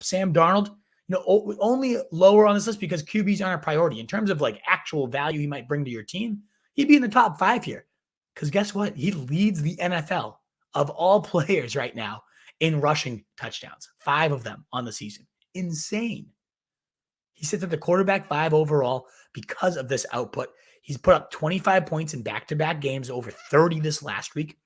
Sam Darnold, only lower on this list because QBs aren't a priority. In terms of like actual value he might bring to your team, he'd be in the top 5 here. Because guess what? He leads the NFL of all players right now in rushing touchdowns. 5 of them on the season. Insane. He sits at the quarterback 5 overall because of this output. He's put up 25 points in back-to-back games, over 30 this last week.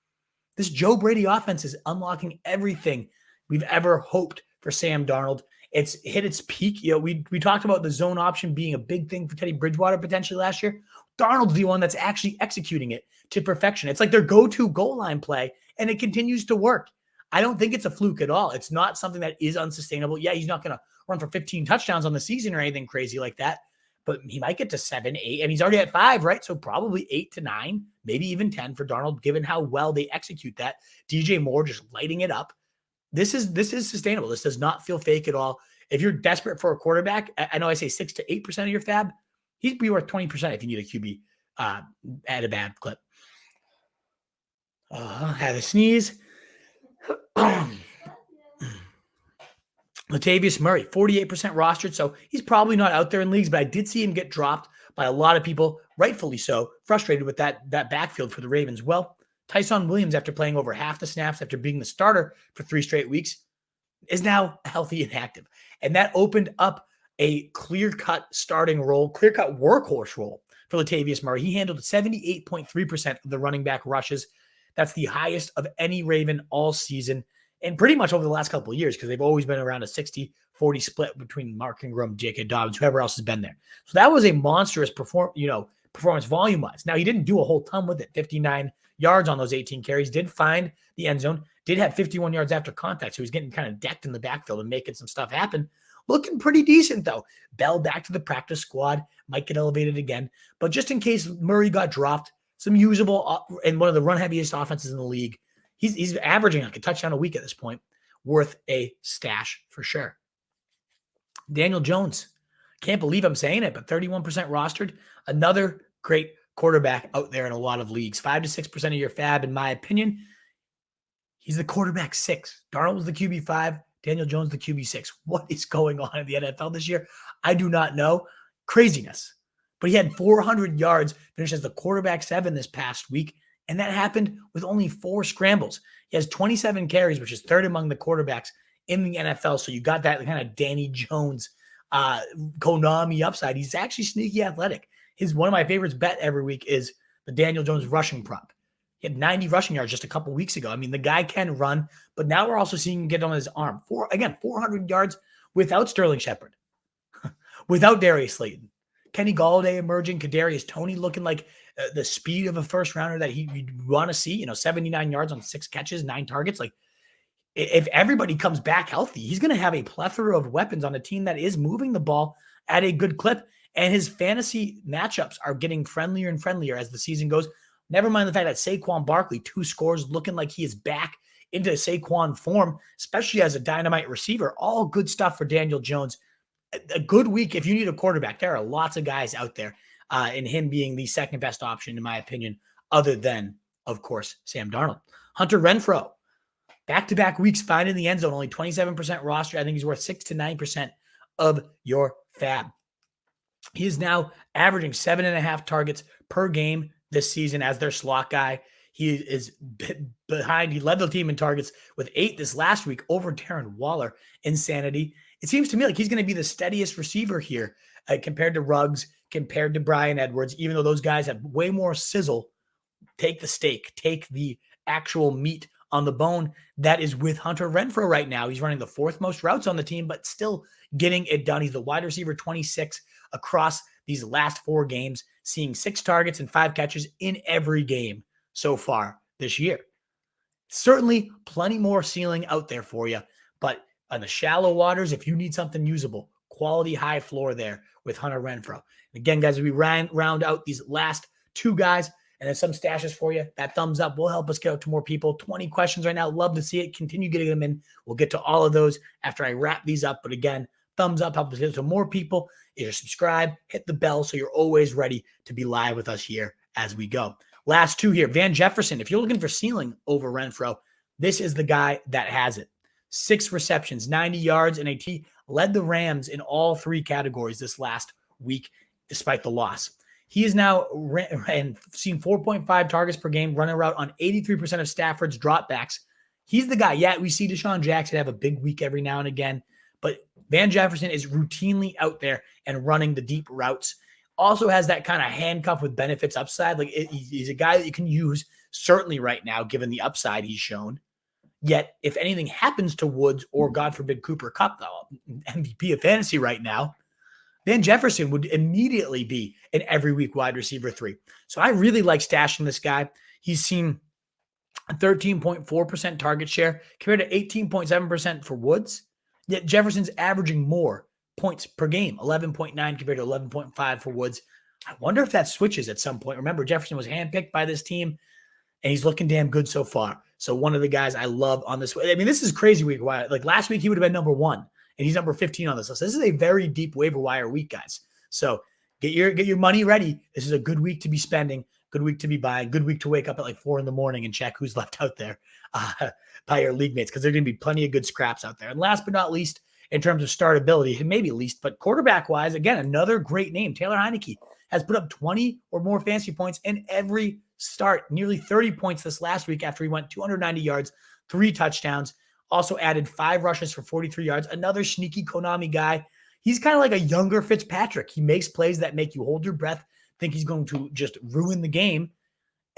This Joe Brady offense is unlocking everything we've ever hoped for Sam Darnold. It's hit its peak. We talked about the zone option being a big thing for Teddy Bridgewater potentially last year. Darnold's the one that's actually executing it to perfection. It's like their go-to goal line play, and it continues to work. I don't think it's a fluke at all. It's not something that is unsustainable. Yeah, he's not going to run for 15 touchdowns on the season or anything crazy like that, but he might get to 7, 8, and he's already at 5, right? So probably 8 to 9, maybe even 10 for Darnold, given how well they execute that. DJ Moore just lighting it up. This is sustainable. This does not feel fake at all. If you're desperate for a quarterback, I know I say 6 to 8% of your fab, he'd be worth 20% if you need a QB at a bad clip. Had a sneeze. Latavius Murray, 48% rostered, so he's probably not out there in leagues, but I did see him get dropped by a lot of people, rightfully so, frustrated with that backfield for the Ravens. Well, Tyson Williams, after playing over half the snaps after being the starter for 3 straight weeks, is now healthy and active. And that opened up a clear-cut starting role, clear-cut workhorse role for Latavius Murray. He handled 78.3% of the running back rushes. That's the highest of any Raven all season, and pretty much over the last couple of years, because they've always been around a 60-40 split between Mark Ingram, J.K. Dobbins, whoever else has been there. So that was a monstrous performance volume-wise. Now, he didn't do a whole ton with it. 59 yards on those 18 carries, did find the end zone, did have 51 yards after contact, so he's getting kind of decked in the backfield and making some stuff happen. Looking pretty decent, though. Bell back to the practice squad, might get elevated again. But just in case Murray got dropped, some usable in one of the run-heaviest offenses in the league. He's averaging like a touchdown a week at this point. Worth a stash for sure. Daniel Jones. Can't believe I'm saying it, but 31% rostered. Another great quarterback out there in a lot of leagues. 5 to 6% of your fab, in my opinion. He's the quarterback 6. Darnold was the QB 5. Daniel Jones the QB 6. What is going on in the NFL this year? I do not know. Craziness. But he had 400 yards, finished as the quarterback 7 this past week, and that happened with only 4 scrambles. He has 27 carries, which is 3rd among the quarterbacks in the NFL. So you got that kind of Danny Jones, Konami upside. He's actually sneaky athletic. One of my favorites bet every week is the Daniel Jones rushing prop. He had 90 rushing yards just a couple weeks ago. I mean, the guy can run, but now we're also seeing him get on his arm. 400 yards without Sterling Shepard, without Darius Slayton. Kenny Golladay emerging, Kadarius Toney looking like the speed of a first rounder that you'd want to see. 79 yards on 6 catches, 9 targets. Like, if everybody comes back healthy, he's going to have a plethora of weapons on a team that is moving the ball at a good clip. And his fantasy matchups are getting friendlier and friendlier as the season goes. Never mind the fact that Saquon Barkley, 2 scores, looking like he is back into Saquon form, especially as a dynamite receiver. All good stuff for Daniel Jones. A good week if you need a quarterback. There are lots of guys out there, and him being the second best option, in my opinion, other than, of course, Sam Darnold. Hunter Renfrow, back-to-back weeks finding the end zone, only 27% roster. I think he's worth 6 to 9% of your fab. He is now averaging 7.5 targets per game this season as their slot guy. He is behind. He led the team in targets with 8 this last week over Darren Waller. Insanity. It seems to me like he's going to be the steadiest receiver here compared to Ruggs, compared to Bryan Edwards, even though those guys have way more sizzle. Take the steak, take the actual meat on the bone that is with Hunter Renfrow right now. He's running the 4th most routes on the team, but still getting it done. He's the wide receiver 26 across these last 4 games, seeing 6 targets and 5 catches in every game so far this year. Certainly plenty more ceiling out there for you, but on the shallow waters, if you need something usable, quality high floor there with Hunter Renfrow. And again, guys, as we round out these last 2 guys and then some stashes for you, that thumbs up will help us get out to more people. 20 questions right now. Love to see it. Continue getting them in. We'll get to all of those after I wrap these up. But again, thumbs up, help us get to more people. If you're subscribed, hit the bell so you're always ready to be live with us here as we go. Last 2 here. Van Jefferson. If you're looking for ceiling over Renfrow, this is the guy that has it. 6 receptions, 90 yards, and a T. Led the Rams in all 3 categories this last week, despite the loss. He is now seen 4.5 targets per game, running around on 83% of Stafford's dropbacks. He's the guy. Yeah, we see Deshaun Jackson have a big week every now and again, but Van Jefferson is routinely out there and running the deep routes. Also has that kind of handcuff with benefits upside. Like he's a guy that you can use certainly right now, given the upside he's shown. Yet, if anything happens to Woods or, God forbid, Cooper Kupp, MVP of fantasy right now, Van Jefferson would immediately be an every week wide receiver 3. So I really like stashing this guy. He's seen a 13.4% target share compared to 18.7% for Woods. Yet Jefferson's averaging more points per game, 11.9 compared to 11.5 for Woods. I wonder if that switches at some point. Remember, Jefferson was handpicked by this team, and he's looking damn good so far. So one of the guys I love on this. I mean, this is crazy week. Like last week, he would have been number 1, and he's number 15 on this list. This is a very deep waiver wire week, guys. So get your money ready. This is a good week to be spending, good week to be buying, good week to wake up at like 4 a.m. and check who's left out there by your league mates, because there are going to be plenty of good scraps out there. And last but not least, in terms of startability, and maybe least, but quarterback-wise, again, another great name, Taylor Heinicke, has put up 20 or more fantasy points in every start, nearly 30 points this last week after he went 290 yards, 3 touchdowns, also added 5 rushes for 43 yards. Another sneaky Konami guy. He's kind of like a younger Fitzpatrick. He makes plays that make you hold your breath, think he's going to just ruin the game.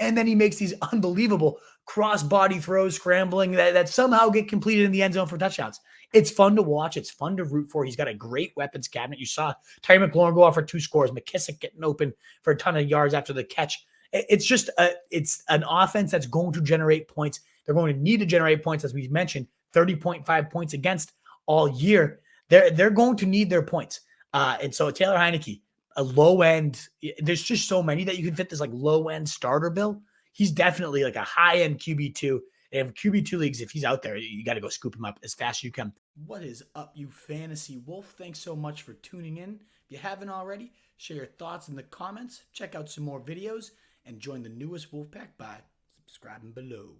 And then he makes these unbelievable cross-body throws, scrambling, that somehow get completed in the end zone for touchdowns. It's fun to watch. It's fun to root for. He's got a great weapons cabinet. You saw Terry McLaurin go off for 2 scores, McKissick getting open for a ton of yards after the catch. It's just it's an offense that's going to generate points. They're going to need to generate points, as we mentioned, 30.5 points against all year. They're going to need their points. And so Taylor Heinicke, a low end, there's just so many that you can fit this like low end starter bill. He's definitely like a high end QB2. They have QB2 leagues. If he's out there, you got to go scoop him up as fast as you can. What is up, you fantasy wolf? Thanks so much for tuning in. If you haven't already, share your thoughts in the comments. Check out some more videos and join the newest Wolfpack by subscribing below.